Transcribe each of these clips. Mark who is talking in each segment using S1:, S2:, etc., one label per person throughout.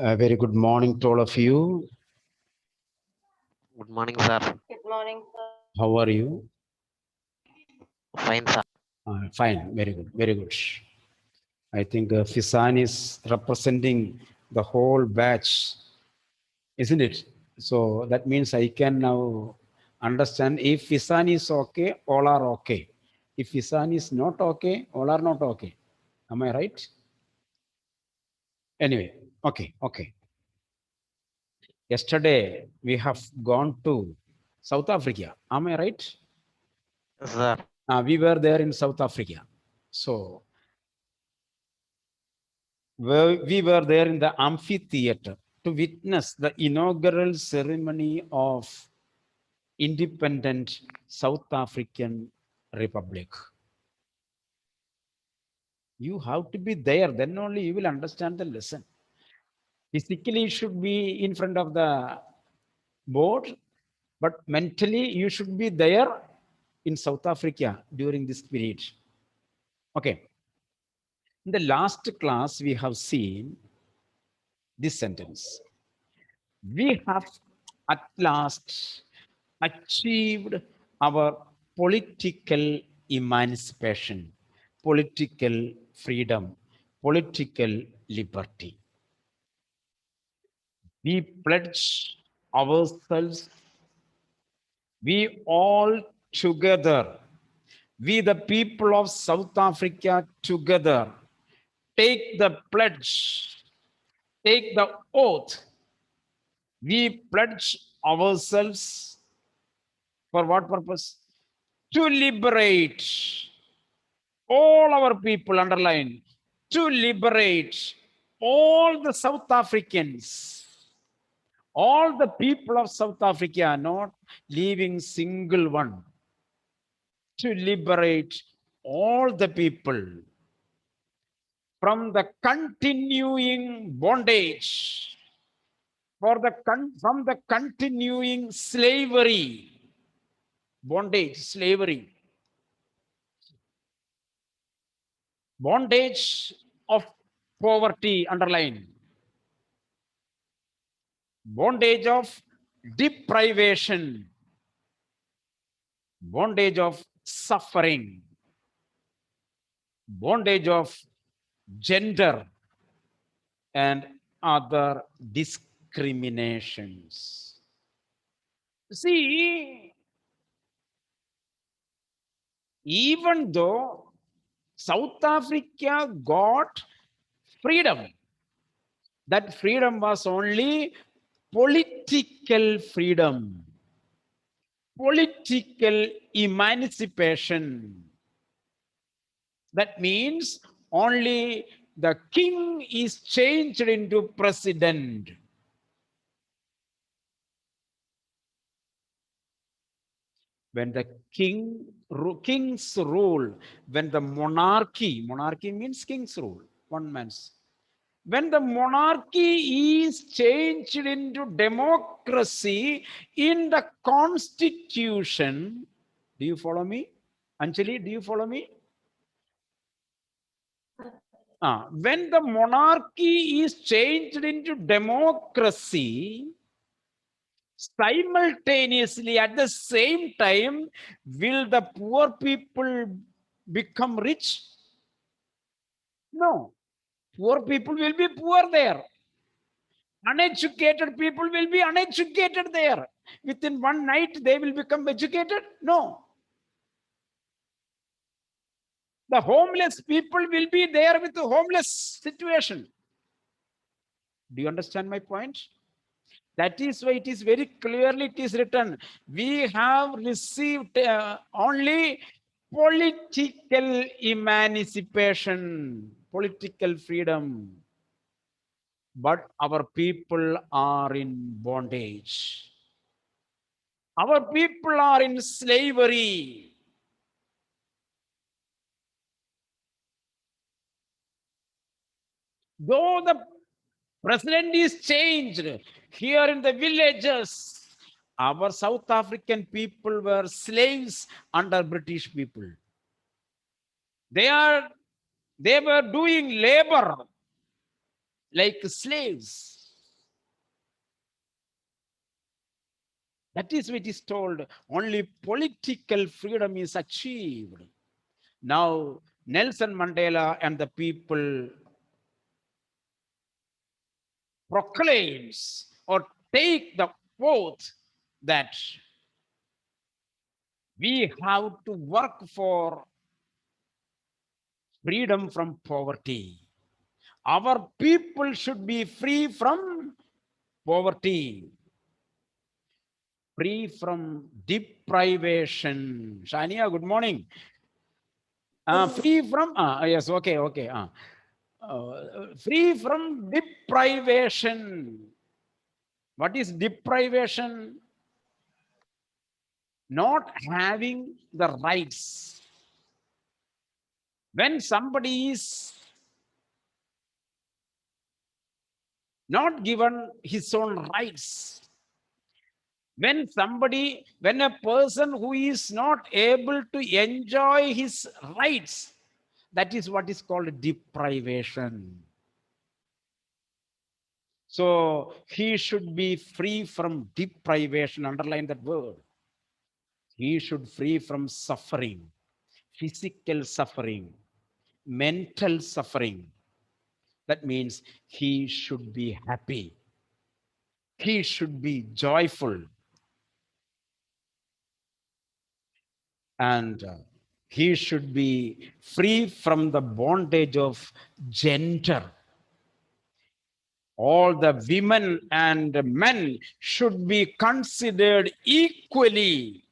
S1: A very good morning to all of you.
S2: Good morning, sir.
S3: Good morning, sir.
S1: How are you?
S2: Fine, sir.
S1: Fine, very good, very good. I think Fisan is representing the whole batch, isn't it? So that means I can now understand if Fisan is okay, all are okay. If Fisan is not okay, all are not okay. Am I right? Anyway, okay. Yesterday we have gone to South Africa. Am I right?
S2: Yes, sir.
S1: We were there in South Africa. So we were there in the amphitheater to witness the inaugural ceremony of independent South African Republic. You have to be there, then only you will understand the lesson. Physically, you should be in front of the board, but mentally, you should be there in South Africa during this period. Okay. In the last class, we have seen this sentence. We have at last achieved our political emancipation, political freedom, political liberty. We pledge ourselves, we all together, we the people of South Africa together, take the pledge, take the oath. We pledge ourselves for what purpose? To liberate all our people, underline, to liberate all the South Africans, all the people of South Africa, not leaving single one, to liberate all the people from the continuing bondage, from the continuing slavery, bondage, bondage of poverty, underline, bondage of deprivation, bondage of suffering, bondage of gender, and other discriminations. See, even though South Africa got freedom, that freedom was only political freedom, political emancipation. That means only the king is changed into president. When the king's rule, when the monarchy means king's rule, one man's. When the monarchy is changed into democracy in the constitution, do you follow me? Anjali, do you follow me? When the monarchy is changed into democracy, simultaneously at the same time, will the poor people become rich? No. Poor people will be poor there. Uneducated people will be uneducated there. Within one night, they will become educated? No. The homeless people will be there with the homeless situation. Do you understand my point? That is why it is very clearly it is written. We have received only political emancipation, political freedom. But our people are in bondage. Our people are in slavery. Though the president is changed here in the villages, our South African people were slaves under British people. They were doing labor like slaves. That is what is told. Only political freedom is achieved. Now, Nelson Mandela and the people proclaims or take the oath that we have to work for freedom from poverty. Our people should be free from poverty, free from deprivation. Shania, good morning. Free from, yes, okay, okay. Free from deprivation. What is deprivation? Not having the rights. When somebody is not given his own rights, when a person who is not able to enjoy his rights, that is what is called deprivation. So he should be free from deprivation. Underline that word. He should free from suffering, physical suffering, mental suffering. That means he should be happy. He should be joyful. And he should be free from the bondage of gender. All the women and men should be considered equally,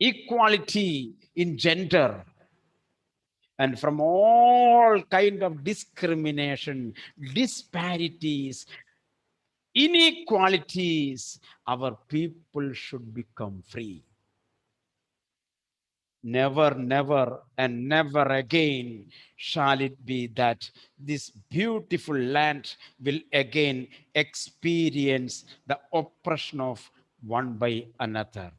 S1: equality in gender, and from all kind of discrimination, disparities, inequalities, our people should become free. Never, never, and never again shall it be that this beautiful land will again experience the oppression of one by another.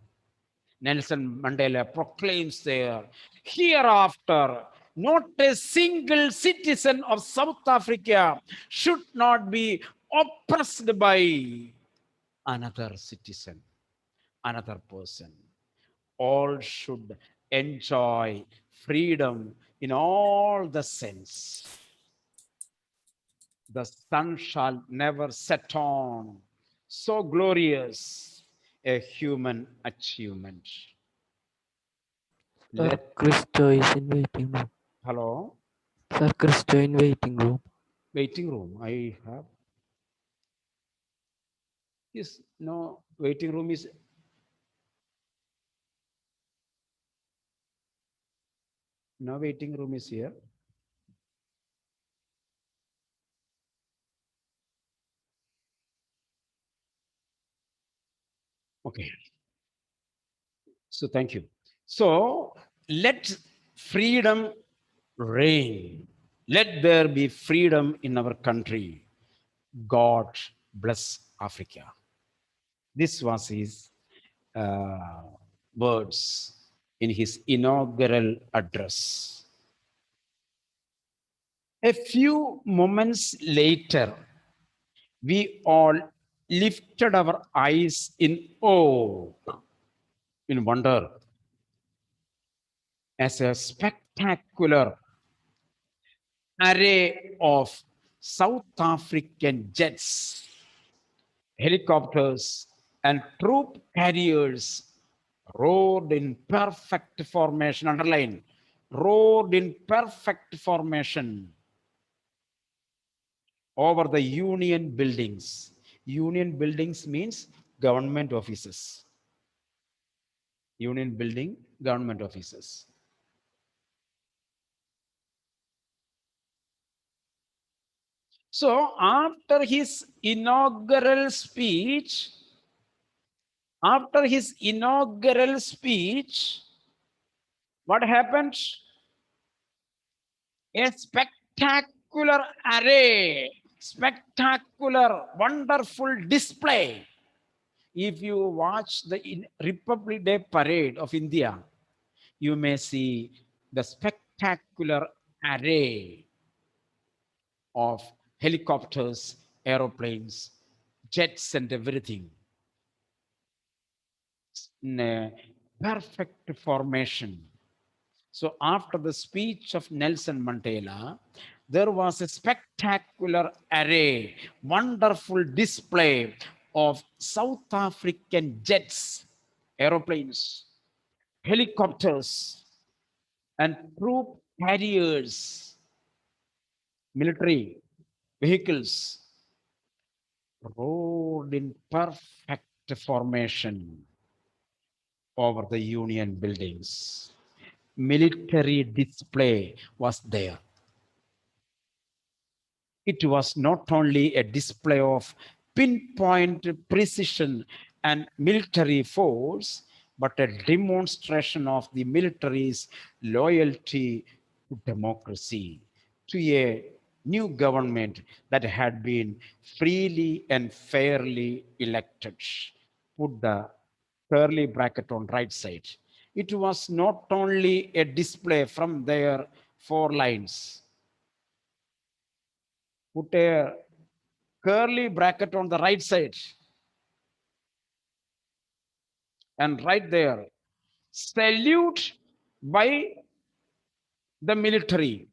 S1: Nelson Mandela proclaims there, hereafter, not a single citizen of South Africa should not be oppressed by another citizen, another person. All should enjoy freedom in all the sense. The sun shall never set on so glorious a human achievement.
S3: Sir,
S1: Let
S3: Christo is in waiting room.
S1: hello,
S3: Sir, Christo in waiting room.
S1: waiting room. I have yes, no waiting room is no waiting room is here. Okay, so thank you. So let freedom reign. Let there be freedom in our country. God bless Africa. This was his uh, words in his inaugural address. A few moments later, we all lifted our eyes in awe, in wonder, as a spectacular array of South African jets, helicopters, and troop carriers roared in perfect formation. Underline, roared in perfect formation over the union buildings. Union buildings means government offices. Union building, government offices. So after his inaugural speech, what happened? A spectacular array, spectacular, wonderful display. If you watch the Republic Day parade of India, you may see the spectacular array of helicopters, aeroplanes, jets, and everything. in a perfect formation. So after the speech of Nelson Mandela, there was a spectacular array, wonderful display of South African jets, aeroplanes, helicopters, and troop carriers, military vehicles, rode in perfect formation over the Union buildings. Military display was there. It was not only a display of pinpoint precision and military force, but a demonstration of the military's loyalty to democracy, to a new government that had been freely and fairly elected. Put the curly bracket on right side. It was not only a display from their four lines. Put a curly bracket on the right side and right there, salute by the military,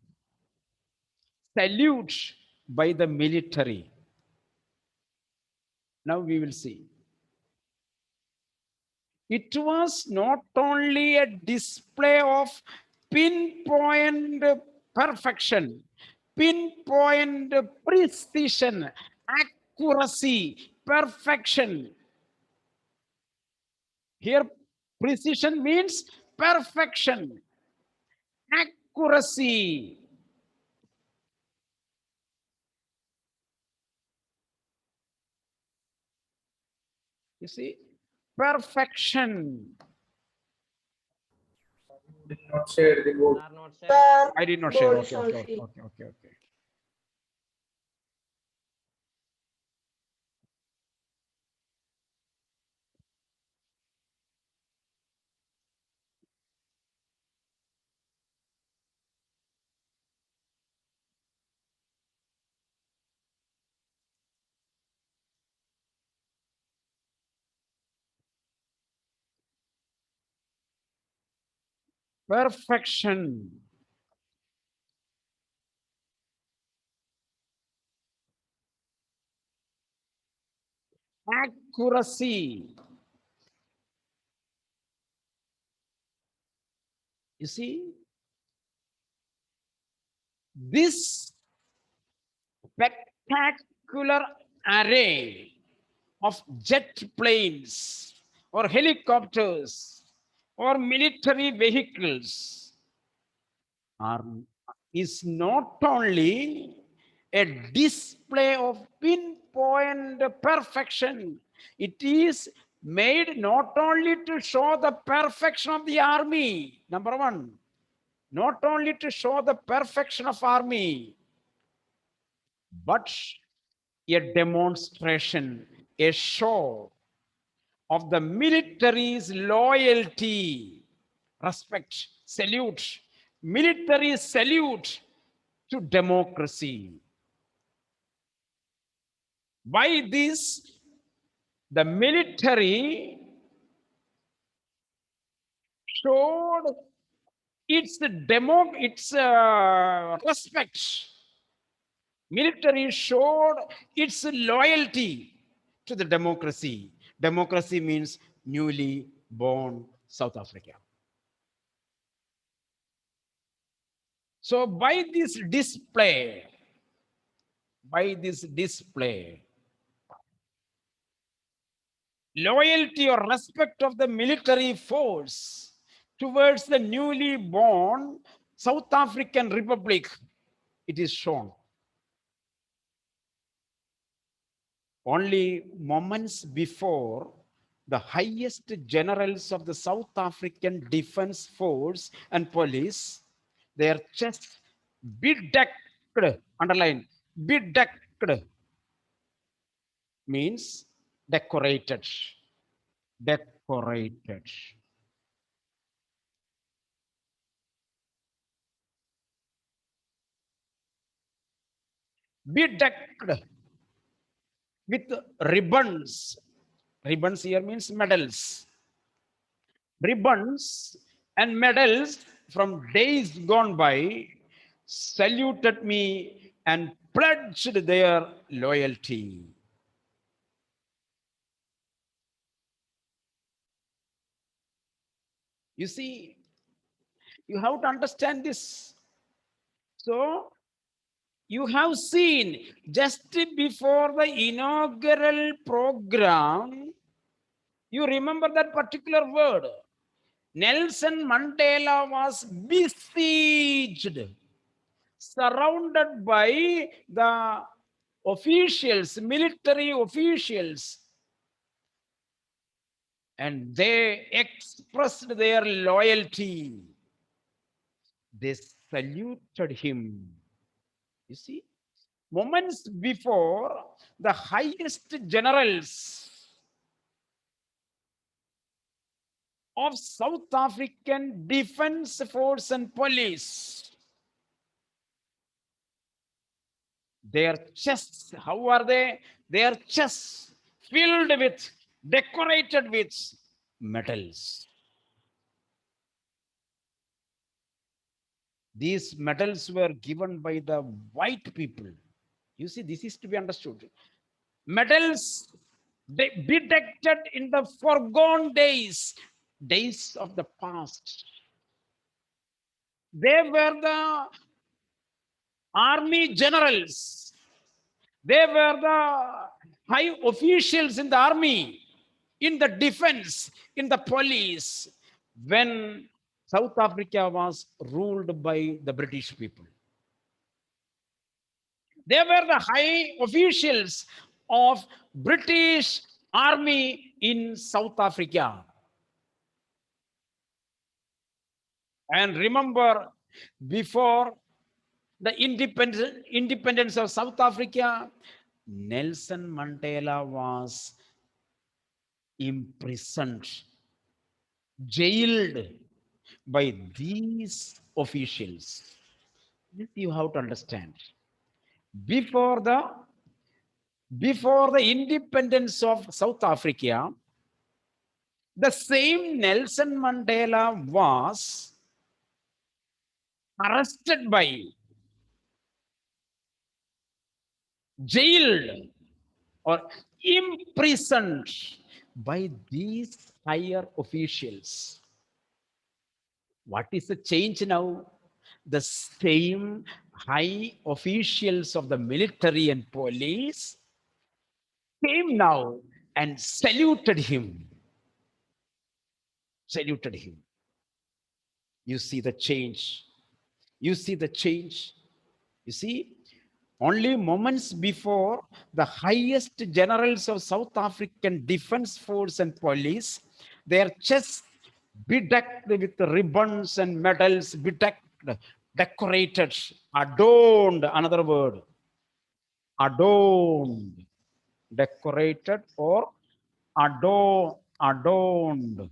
S1: salute by the military. Now we will see. It was not only a display of pinpoint perfection, pinpoint precision, accuracy, perfection. Here, precision means perfection, accuracy. You see, perfection.
S4: Did not share the board.
S1: I did not share. Okay, okay, okay, okay, okay, okay. Perfection. Accuracy. You see, this spectacular array of jet planes or helicopters or military vehicles are, is not only a display of pinpoint perfection, it is made not only to show the perfection of the army, number one, not only to show the perfection of army, but a demonstration, a show of the military's loyalty, respect, salute, military salute to democracy. By this, the military showed its respect. Military showed its loyalty to the democracy. Democracy means newly born South Africa. So by this display, loyalty or respect of the military force towards the newly born South African Republic, it is shown. Only moments before, the highest generals of the South African Defense Force and Police, their chests bedecked, underline, bedecked means decorated, decorated. Bedecked with ribbons. Ribbons here means medals. ribbons and medals from days gone by saluted me and pledged their loyalty. You see, you have to understand this. So, you have seen just before the inaugural program, you remember that particular word. Nelson Mandela was besieged, surrounded by the officials, military officials, and they expressed their loyalty. They saluted him. You see, moments before, the highest generals of South African Defense Force and Police, their chests, how are they? Their chests filled with, decorated with medals. These medals were given by the white people. You see, this is to be understood. Medals bedecked in the foregone days, days of the past. They were the army generals. They were the high officials in the army, in the defense, in the police, when South Africa was ruled by the British people. They were the high officials of British army in South Africa. And remember, before the independence of South Africa, Nelson Mandela was imprisoned, jailed by these officials. This you have to understand. Before the independence of South Africa, the same Nelson Mandela was arrested by, jailed, or imprisoned by these higher officials. What is the change now? The same high officials of the military and police came now and saluted him. Saluted him. You see the change. You see the change. You see, only moments before, the highest generals of South African Defense Force and Police, their chests bedecked with ribbons and medals, bedecked, decorated, adorned, another word, adorned, decorated or adorned, adorned,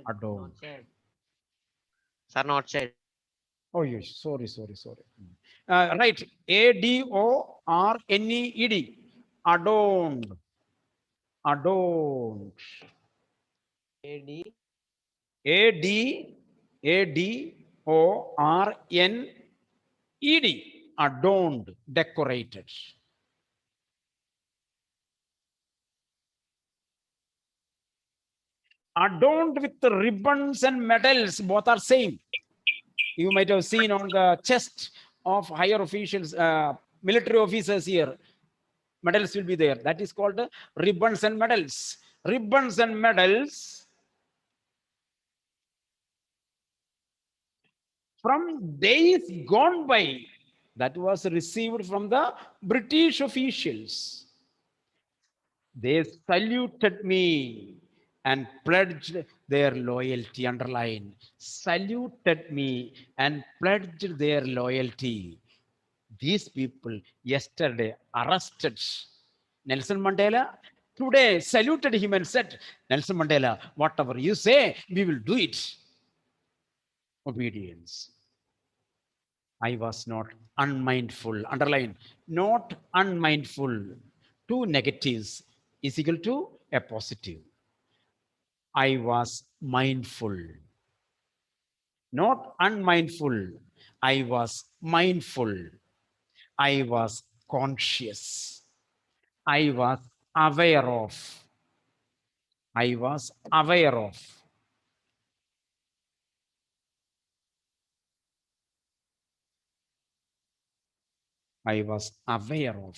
S1: adorned.
S2: Sir, not said.
S1: Oh, yes, sorry. Right, ADORNED, adorned, adorned. ADORNED, adorned, decorated. Adorned with the ribbons and medals, both are same. You might have seen on the chest of higher officials, military officers here, medals will be there. That is called ribbons and medals. Ribbons and medals from days gone by, that was received from the British officials. They saluted me and pledged their loyalty. Underline, saluted me and pledged their loyalty. These people yesterday arrested Nelson Mandela, today saluted him and said, Nelson Mandela, whatever you say, we will do it. Obedience. I was not unmindful. Underline, not unmindful. Two negatives is equal to a positive. I was mindful, not unmindful. I was mindful. I was conscious. I was aware of. I was aware of. I was aware of.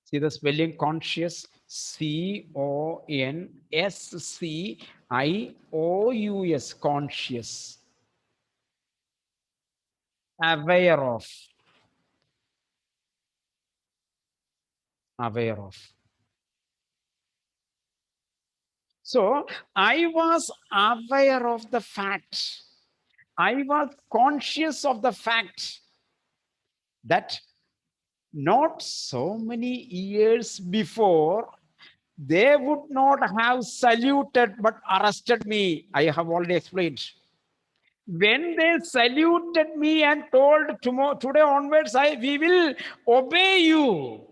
S1: See the spelling conscious? CONSCIOUS, conscious. Aware of. Aware of. So I was aware of the fact. I was conscious of the fact that not so many years before, they would not have saluted but arrested me. I have already explained. When they saluted me and told tomorrow, today onwards, we will obey you.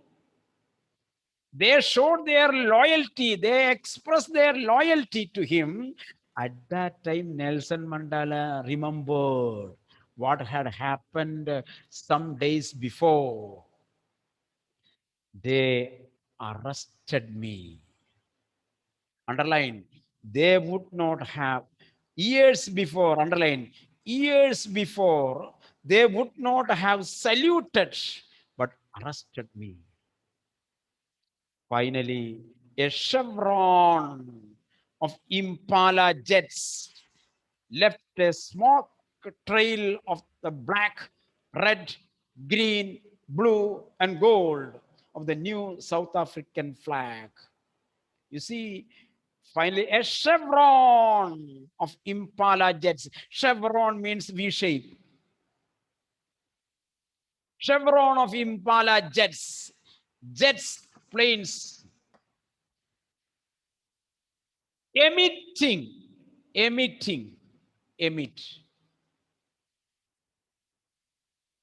S1: They showed their loyalty. They expressed their loyalty to him. At that time, Nelson Mandela remembered what had happened some days before. They arrested me. Underline, they would not have, years before, underline, years before, they would not have saluted, but arrested me. Finally, a chevron of Impala jets left a smoke trail of the black, red, green, blue, and gold of the new South African flag. You see, finally, a chevron of Impala jets. Chevron means V shape. Chevron of Impala jets. Jets, planes, emitting, emitting, emit,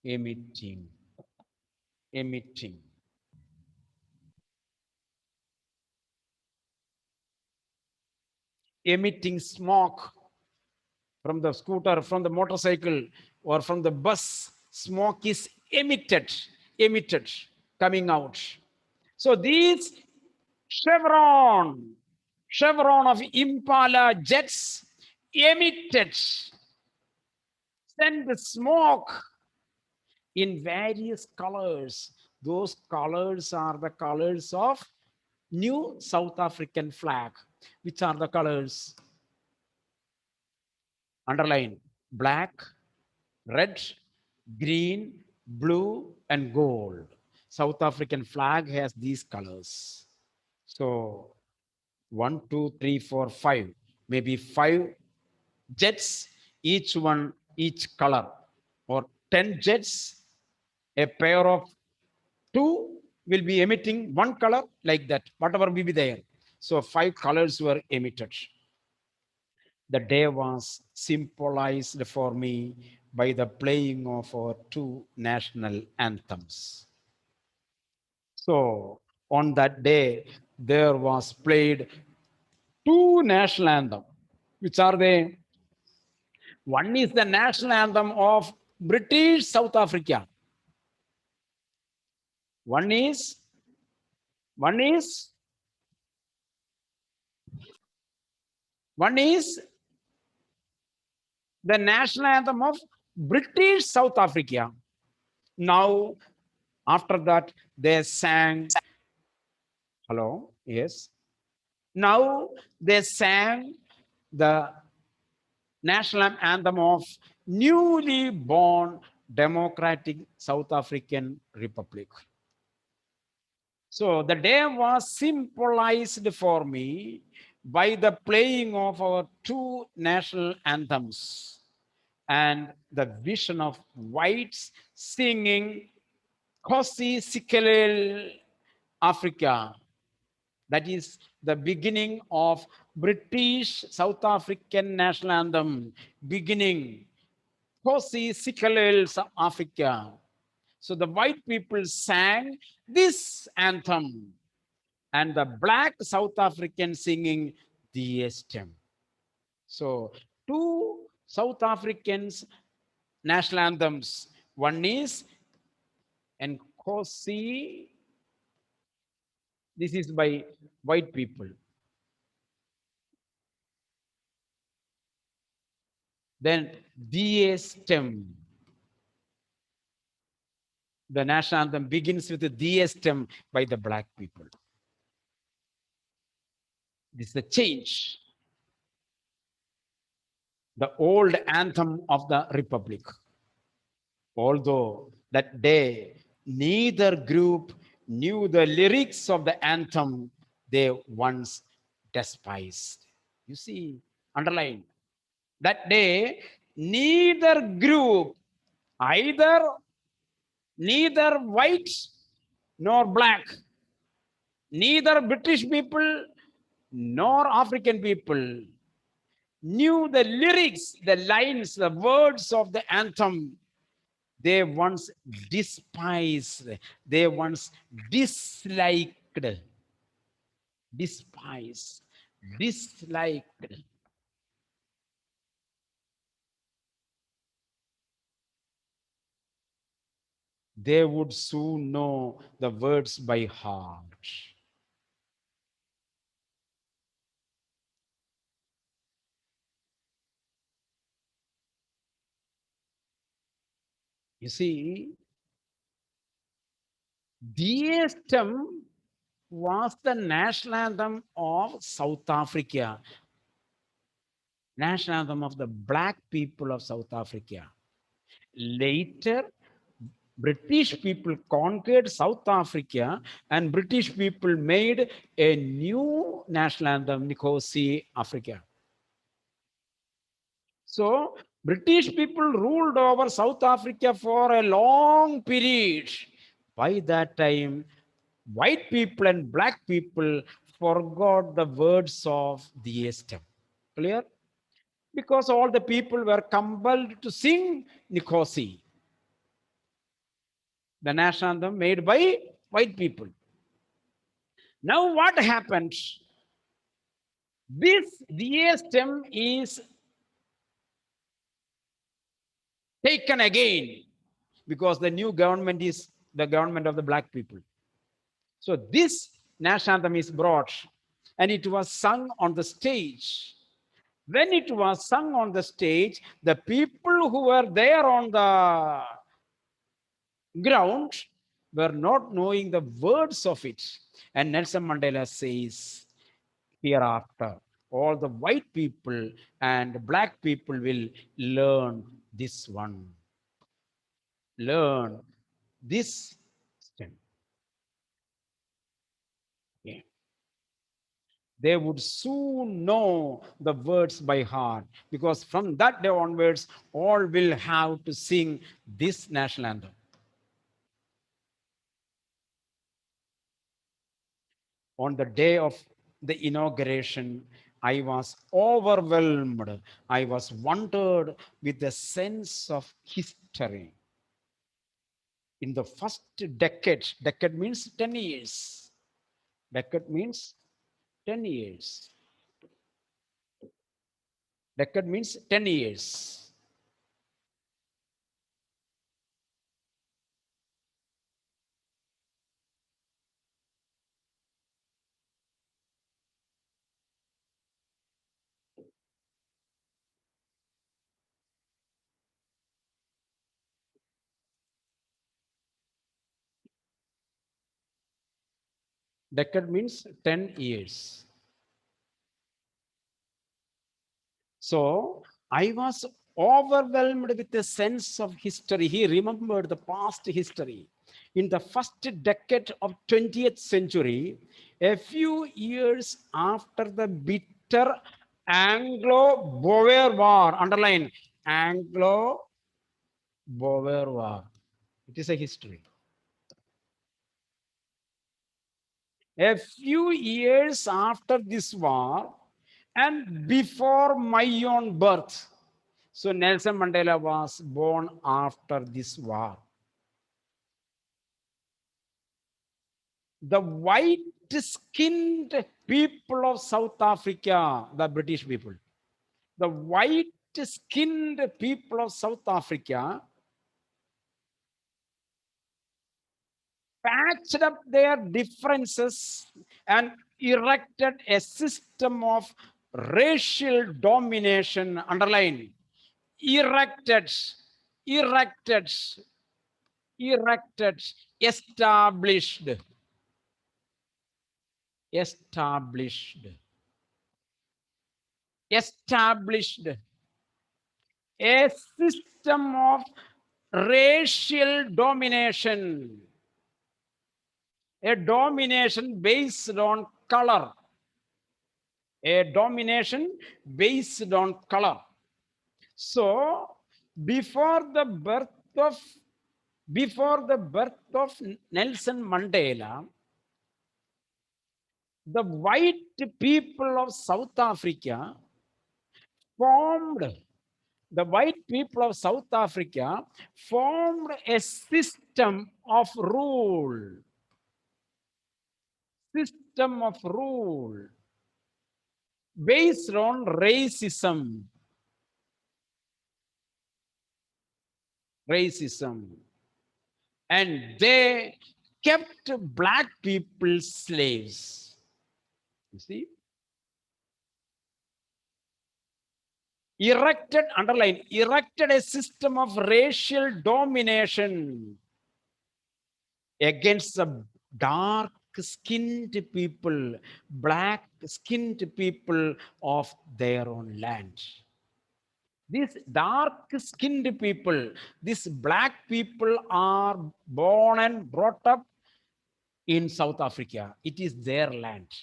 S1: emitting, emitting. Emitting smoke from the scooter, from the motorcycle, or from the bus. Smoke is emitted, coming out. So these chevron, chevron of Impala jets emitted, send the smoke in various colors. Those colors are the colors of new South African flag. Which are the colors? Underline: black, red, green, blue, and gold. South African flag has these colors. So 1, 2, 3, 4, 5, maybe 5 jets, each one, each color, or 10 jets, a pair of 2 will be emitting one color, like that, whatever will be there. So 5 colors were emitted. The day was symbolized for me by the playing of our 2 national anthems. So on that day, there was played 2 national anthems. Which are they? One is the national anthem of British South Africa. One is, one is, one is the national anthem of British South Africa. Now, after that, they sang, hello, yes. Now they sang the national anthem of newly born democratic South African Republic. So the day was symbolized for me by the playing of our 2 national anthems and the vision of whites singing Kosi Sikelel Africa. That is the beginning of British South African national anthem, beginning Kosi Sikelel Africa. So the white people sang this anthem. and the black South African singing the stem. So two South Africans national anthems. One is Nkosi. This is by white people. Then the stem. The national anthem begins with the stem by the black people. This is the change. The old anthem of the republic. Although that day neither group knew the lyrics of the anthem they once despised. You see, underline. That day neither group, either neither white nor black, neither British people nor African people knew the lyrics, the lines, the words of the anthem they once despised, they once disliked, despised, disliked. They would soon know the words by heart. You see, DSTM was the national anthem of South Africa, national anthem of the black people of South Africa. Later, British people conquered South Africa and British people made a new national anthem, Nkosi Africa. So British people ruled over South Africa for a long period. By that time, white people and black people forgot the words of the stem. Clear? Because all the people were compelled to sing Nkosi, the national anthem made by white people. Now what happened? This stem is taken again because the new government is the government of the black people. So this national anthem is brought and it was sung on the stage. When it was sung on the stage, the people who were there on the ground were not knowing the words of it. And Nelson Mandela says, hereafter, all the white people and black people will learn this one. Learn this stem. Yeah. They would soon know the words by heart because from that day onwards, all will have to sing this national anthem. On the day of the inauguration, I was overwhelmed. I was wondered with a sense of history. In the first decade means 10 years. Decade means 10 years. Decade means 10 years. Decade means 10 years. So I was overwhelmed with a sense of history. He remembered the past history. In the first decade of 20th century, a few years after the bitter Anglo-Boer War, underline Anglo-Boer War. It is a history. A few years after this war and before my own birth. So Nelson Mandela was born after this war. The white white-skinned people of South Africa, the British people, the white-skinned people of South Africa patched up their differences and erected a system of racial domination. Underline, erected, erected, erected, established, established, established a system of racial domination, a domination based on color, a domination based on color. So before the birth of Nelson Mandela, the white people of South Africa formed the white people of South Africa formed a system of rule, based on racism, and they kept black people slaves. You see? Erected a system of racial domination against the dark-skinned people, black-skinned people of their own land. These dark-skinned people, these black people are born and brought up in South Africa. It is their land.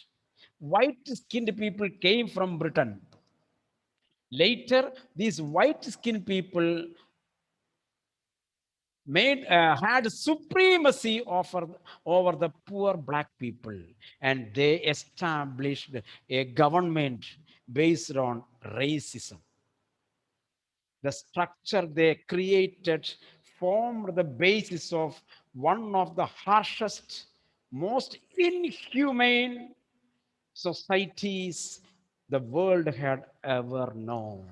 S1: White-skinned people came from Britain. Later, these white-skinned people had supremacy over the poor black people, and they established a government based on racism. The structure they created formed the basis of one of the harshest, most inhumane societies the world had ever known.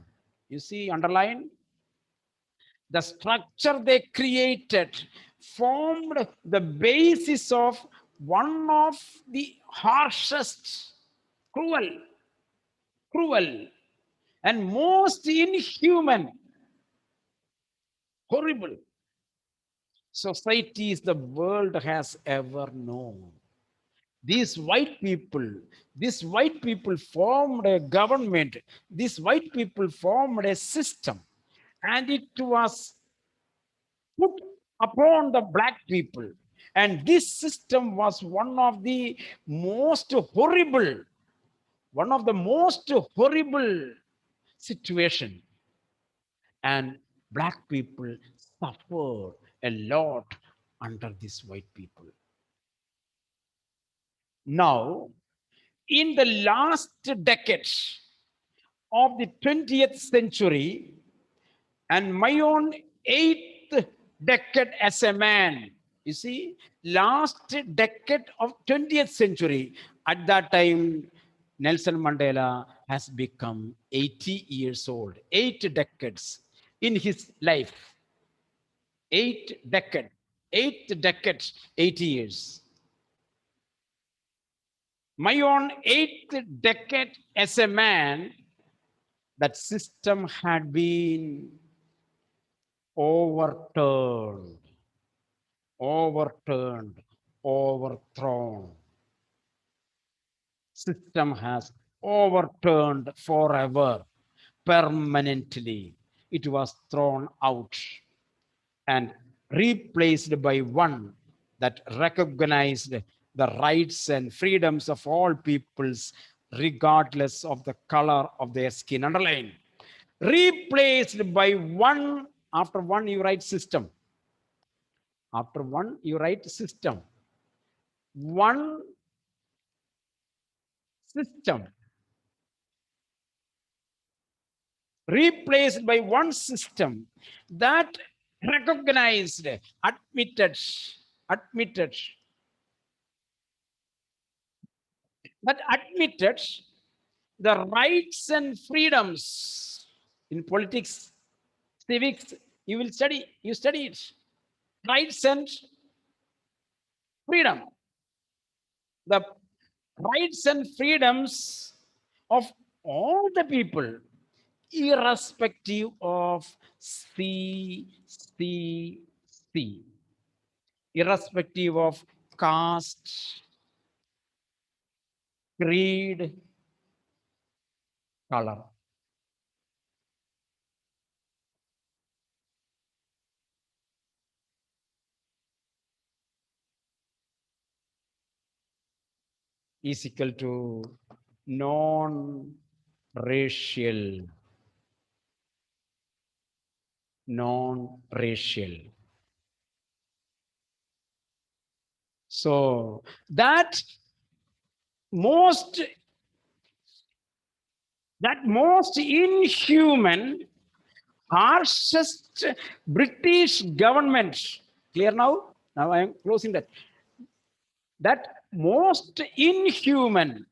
S1: You see, underline, the structure they created formed the basis of one of the harshest, cruel, and most inhuman, horrible societies the world has ever known. These white people formed a government, these white people formed a system, and it was put upon the black people. And this system was one of the most horrible situation. And black people suffered a lot under these white people. Now, in the last decades of the 20th century, and my own 8th decade as a man, you see, last decade of 20th century, at that time, Nelson Mandela has become 80 years old, 8 decades in his life. 8 decades, 80 years. My own 8th decade as a man, that system had been overturned, overthrown. System has overturned forever, permanently. It was thrown out and replaced by one that recognized the rights and freedoms of all peoples, regardless of the color of their skin. Underline, replaced by one. After one you write system, after one you write system, one system, replaced by one system that recognized, admitted that admitted the rights and freedoms in politics, civics. You study it. Rights and freedom. The rights and freedoms of all the people, irrespective of C, irrespective of caste, creed, color. Is equal to non-racial. Non-racial. So that most inhuman, harshest British government. Clear now? Now I am closing that. That most inhuman,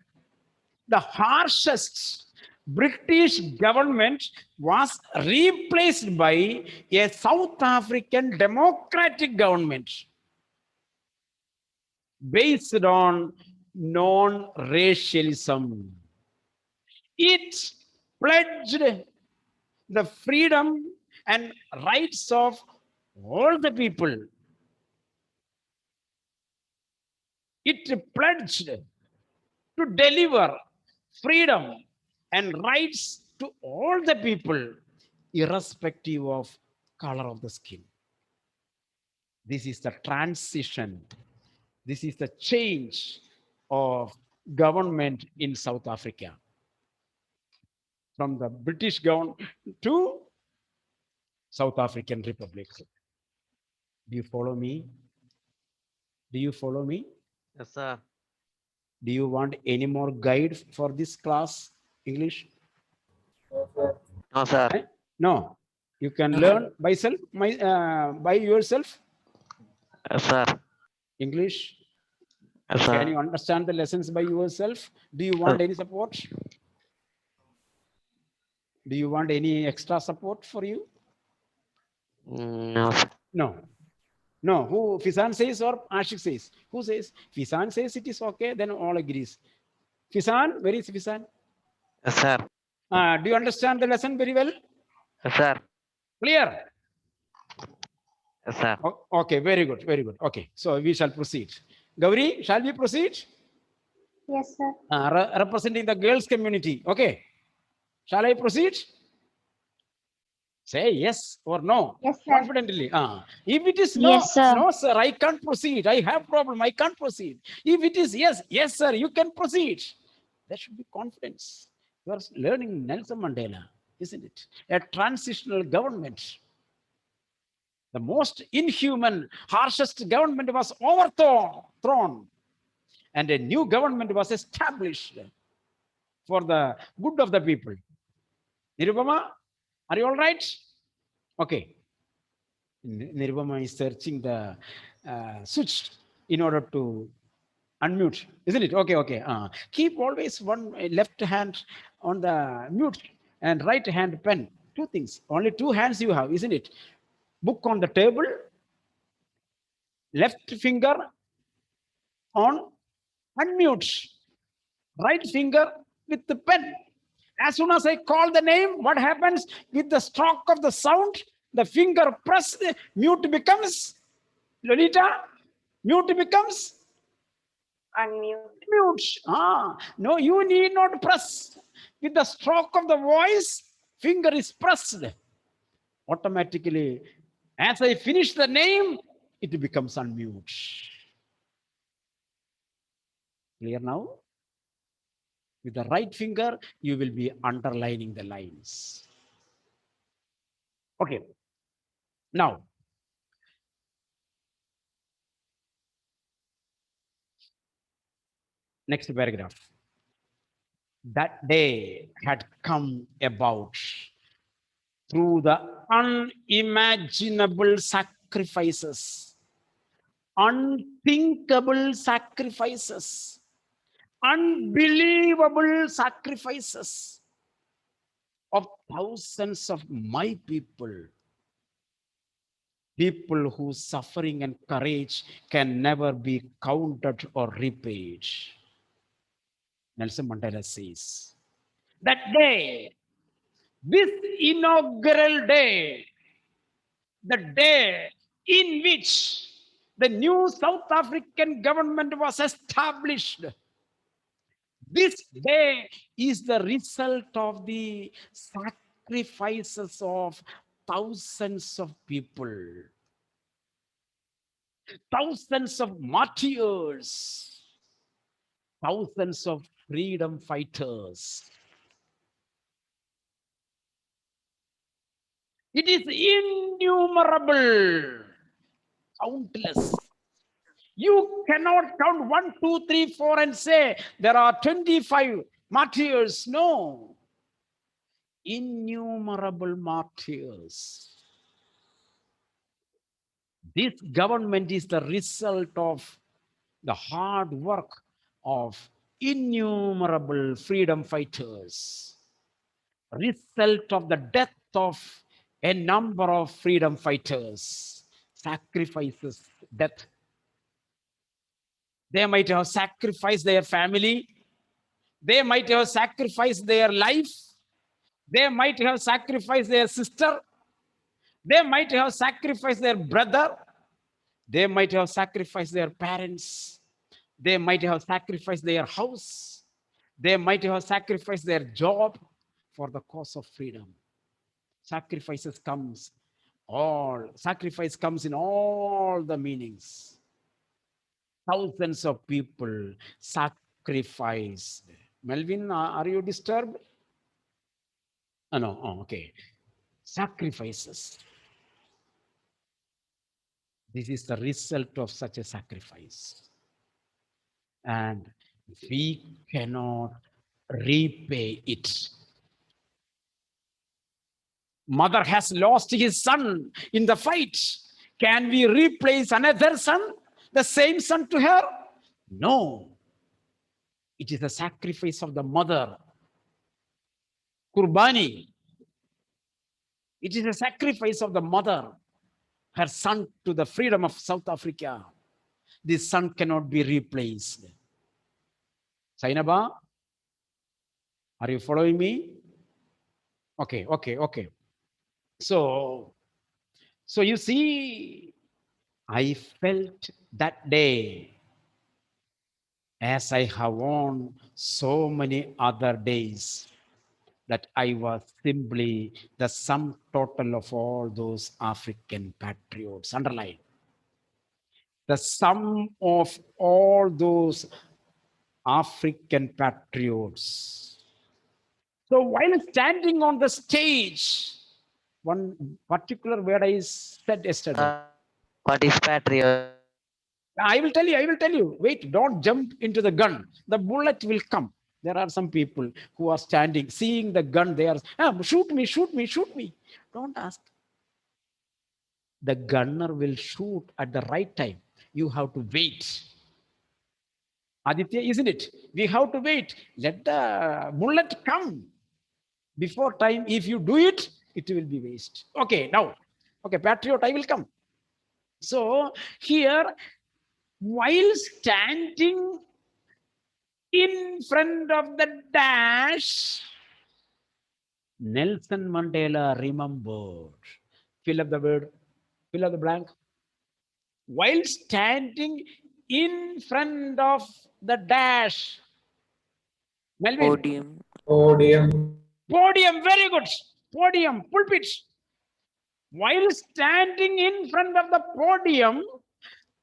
S1: the harshest British government was replaced by a South African democratic government based on non-racialism. It pledged the freedom and rights of all the people. It pledged to deliver freedom and rights to all the people, irrespective of color of the skin. This is the transition. This is the change of government in South Africa. From the British government to South African Republic. Do you follow me? Do you follow me?
S2: Yes, sir.
S1: Do you want any more guide for this class, English?
S4: No, sir.
S2: No, sir.
S1: No. You can learn by yourself
S2: Yes, sir.
S1: English.
S2: Yes,
S1: Can
S2: sir.
S1: you understand the lessons by yourself? Do you want any support? Do you want any extra support for you?
S2: No, sir.
S1: No. No. Who Fisan says or Ashik says? Who says? Fisan says it is okay, then all agrees. Fisan, where is Fisan?
S2: Yes, sir.
S1: Do you understand the lesson very well?
S2: Yes, sir.
S1: Clear?
S2: Yes, sir.
S1: Okay, very good, very good. Okay, so we shall proceed. Gauri, shall we proceed?
S5: Yes, sir.
S1: Representing the girls community. Okay. Shall I proceed? Say yes or no.
S5: Yes, sir.
S1: Confidently. If it is no,
S5: Yes, sir.
S1: no, sir, I can't proceed. I have problem. I can't proceed. If it is yes, yes, sir, you can proceed. There should be confidence. You are learning Nelson Mandela, isn't it? A transitional government. The most inhuman, harshest government was overthrown, and a new government was established for the good of the people. Nirupama, are you all right? Okay. Nirupama is searching the switch in order to unmute, isn't it? Okay, okay. Keep always one left hand on the mute and right hand pen. Two things. Only two hands you have, isn't it? Book on the table, left finger on unmute, right finger with the pen. As soon as I call the name, what happens with the stroke of the sound? The finger press, mute becomes Lolita, mute becomes
S5: Unmute.
S1: mute. No, you need not press. With the stroke of the voice, finger is pressed. Automatically, as I finish the name, it becomes unmute. Clear now? With the right finger, you will be underlining the lines. Okay. Now, next paragraph. That day had come about through the unimaginable sacrifices, unthinkable sacrifices, unbelievable sacrifices of thousands of my people whose suffering and courage can never be counted or repaid. Nelson Mandela says, that day, this inaugural day, the day in which the new South African government was established, this day is the result of the sacrifices of thousands of people, thousands of martyrs, thousands of freedom fighters. It is innumerable, countless. You cannot count 1, 2, 3, 4 and say there are 25 martyrs. No. Innumerable martyrs. This government is the result of the hard work of innumerable freedom fighters, result of the death of a number of freedom fighters, sacrifices, death. They might have sacrificed their family. They might have sacrificed their life. They might have sacrificed their sister. They might have sacrificed their brother. They might have sacrificed their parents. They might have sacrificed their house. They might have sacrificed their job for the cause of freedom. Sacrifice comes in all the meanings. Thousands of people sacrificed. Melvin, are you disturbed? Oh, no. Oh, okay. Sacrifices. This is the result of such a sacrifice. And we cannot repay it. Mother has lost his son in the fight. Can we replace another son, the same son to her? No. It is a sacrifice of the mother. Kurbani. It is a sacrifice of the mother, her son, to the freedom of South Africa. This son cannot be replaced. Sainaba, are you following me? Okay. So you see, I felt that day, as I have on so many other days, that I was simply the sum total of all those African patriots. Underline. The sum of all those African patriots. So while standing on the stage, one particular word I said yesterday.
S2: What is patriot?
S1: I will tell you. Wait, don't jump into the gun. The bullet will come. There are some people who are standing, seeing the gun. They are, shoot me. Don't ask. The gunner will shoot at the right time. You have to wait. Aditya, isn't it? We have to wait. Let the bullet come before time. If you do it, it will be waste. Okay, now. Okay, patriot, I will come. So here, while standing in front of the dash, Nelson Mandela remembered. Fill up the word, fill up the blank. While standing in front of the dash, Melvin.
S3: Podium.
S1: Podium, very good. Podium, pulpit. While standing in front of the podium,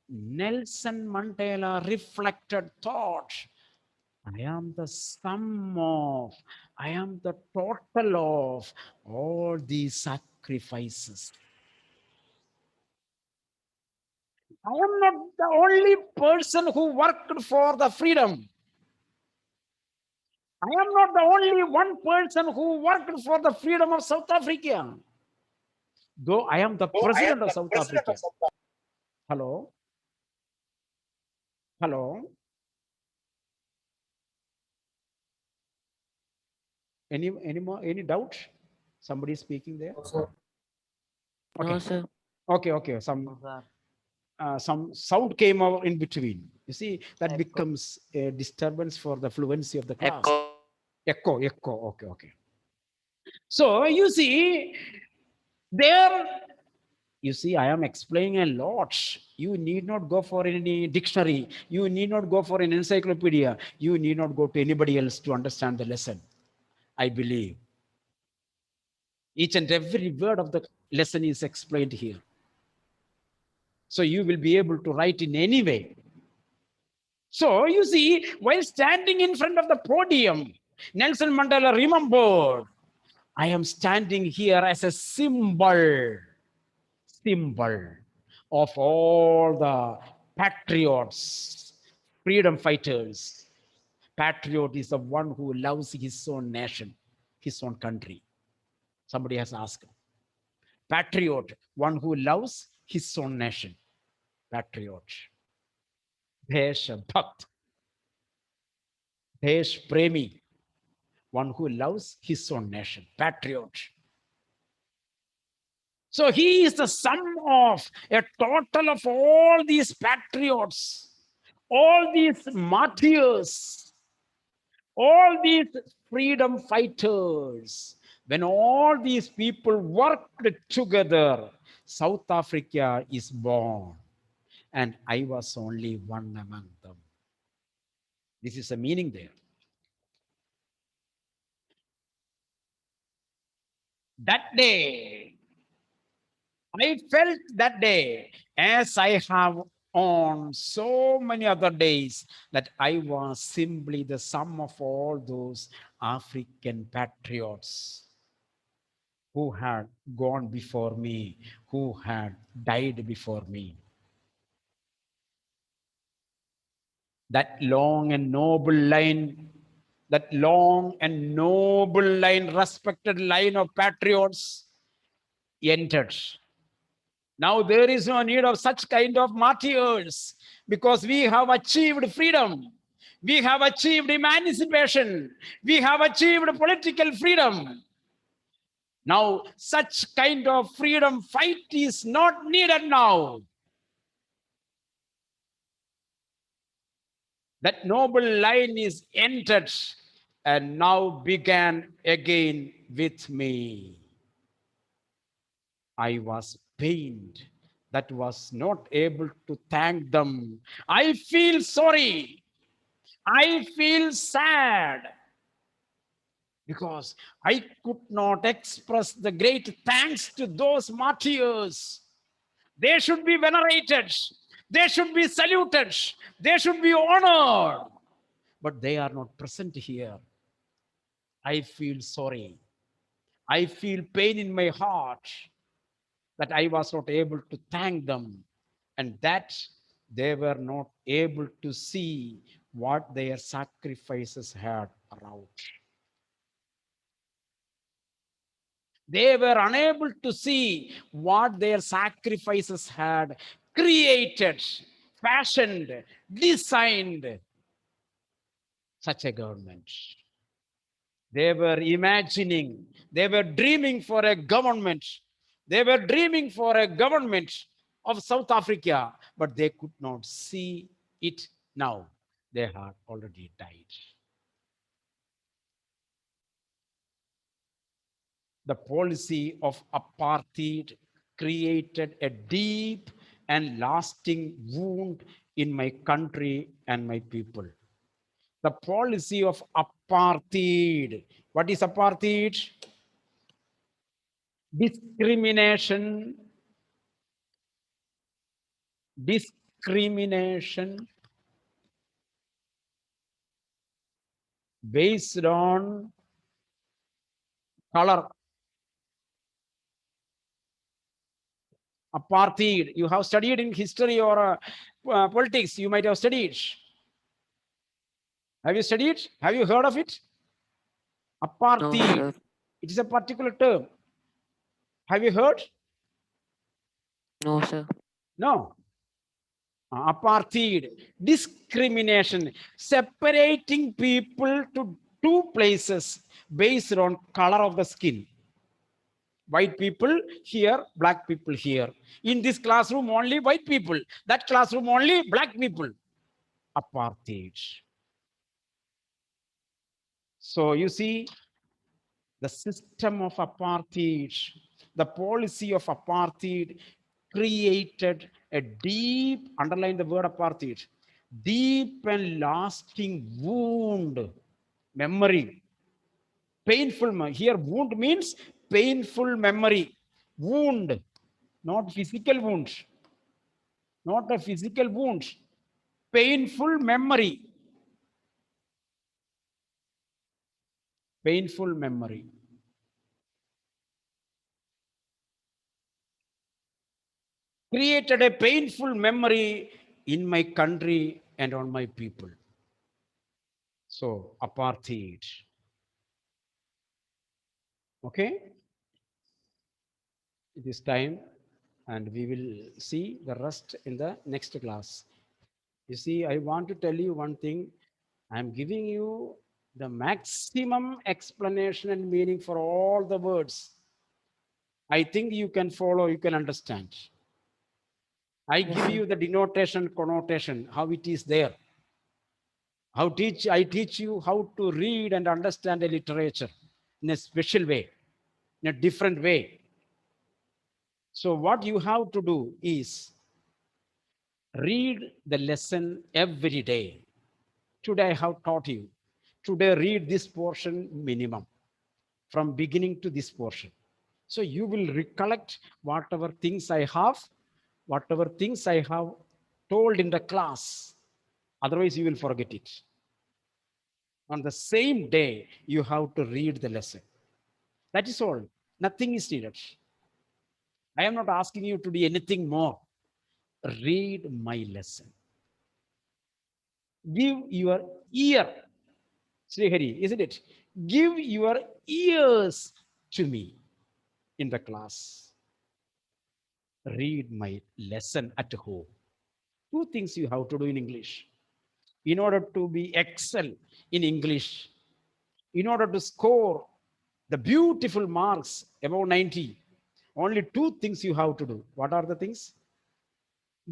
S1: Nelson Mandela reflected, thought, I am the total of all these sacrifices. I am not the only person who worked for the freedom. I am not the only one person who worked for the freedom of South Africa. Though I am the president of South Africa. Hello? Any doubt? Somebody speaking there?
S4: No, sir.
S3: No,
S1: Okay.
S3: sir.
S1: Okay. Some sound came out in between. You see, that becomes a disturbance for the fluency of the class.
S2: Echo.
S1: Echo. Okay. So you see, there, you see, I am explaining a lot. You need not go for any dictionary. You need not go for an encyclopedia. You need not go to anybody else to understand the lesson. I believe each and every word of the lesson is explained here. So you will be able to write in any way. So you see, while standing in front of the podium, Nelson Mandela remembered, I am standing here as a symbol of all the patriots, freedom fighters. Patriot is the one who loves his own nation, his own country. Somebody has asked. Patriot, one who loves his own nation. Patriot. Deshbhakt. Desh Premi, one who loves his own nation. Patriot. So he is the sum of a total of all these patriots, all these martyrs, all these freedom fighters. When all these people worked together, South Africa is born. And I was only one among them. This is the meaning there. That day, I felt that day, as I have on so many other days, that I was simply the sum of all those African patriots who had gone before me, who had died before me. That long and noble line, respected line of patriots entered. Now there is no need of such kind of martyrs because we have achieved freedom. We have achieved emancipation. We have achieved political freedom. Now such kind of freedom fight is not needed now. That noble line is entered and now began again with me. I was pained that was not able to thank them. I feel sorry. I feel sad because I could not express the great thanks to those martyrs. They should be venerated. They should be saluted. They should be honored. But they are not present here. I feel sorry. I feel pain in my heart that I was not able to thank them and that they were not able to see what their sacrifices had wrought. They were unable to see what their sacrifices had created, fashioned, designed such a government. They were imagining, they were dreaming for a government. They were dreaming for a government of South Africa, but they could not see it now. They had already died. The policy of apartheid created a deep and lasting wound in my country and my people. The policy of apartheid. What is apartheid? Discrimination based on color. Apartheid, you have studied in history or politics, you might have studied. Have you studied? Have you heard of it?
S3: No,
S1: Apartheid,
S3: sir.
S1: it is a particular term. Have you heard?
S3: No, sir.
S1: No. Apartheid, discrimination, separating people to two places based on color of the skin. White people here, black people here. In this classroom, only white people. That classroom, only black people. Apartheid. So you see, the system of apartheid, the policy of apartheid created a deep, underline the word apartheid, deep and lasting wound, memory, painful. Here, wound means painful memory, wound, not physical wound, not a physical wound, painful memory, painful memory. Created a painful memory in my country and on my people. So, apartheid. Okay, it is time, and we will see the rest in the next class. You see, I want to tell you one thing. I'm giving you the maximum explanation and meaning for all the words. I think you can follow, you can understand. I
S3: Yes,
S1: give
S3: sir.
S1: you the denotation, connotation, how it is there. I teach you how to read and understand a literature in a special way, in a different way. So what you have to do is read the lesson every day. Today I have taught you. Today read this portion minimum from beginning to this portion. So you will recollect whatever things I have told in the class. Otherwise you will forget it. On the same day, you have to read the lesson. That is all. Nothing is needed. I am not asking you to do anything more. Read my lesson. Give your ear, Sri Hari, isn't it? Give your ears to me in the class. Read my lesson at home. Two things you have to do in English. In order to be excel in English, in order to score the beautiful marks above 90, only two things you have to do. What are the things?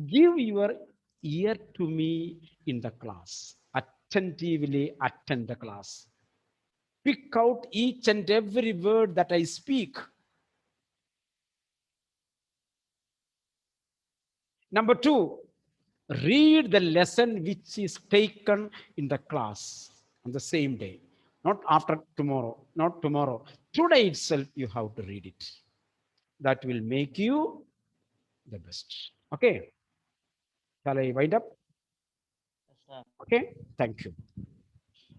S1: Give your ear to me in the class. Attentively attend the class. Pick out each and every word that I speak. Number two, read the lesson which is taken in the class on the same day. Not after tomorrow, not tomorrow. Today itself, you have to read it. That will make you the best. Okay. Shall I wind up? Okay. Thank you.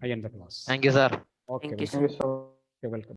S1: I end the class.
S2: Thank you, sir.
S1: Okay.
S3: Thank you,
S1: Welcome.
S3: sir.
S4: Thank you so
S1: Okay, welcome.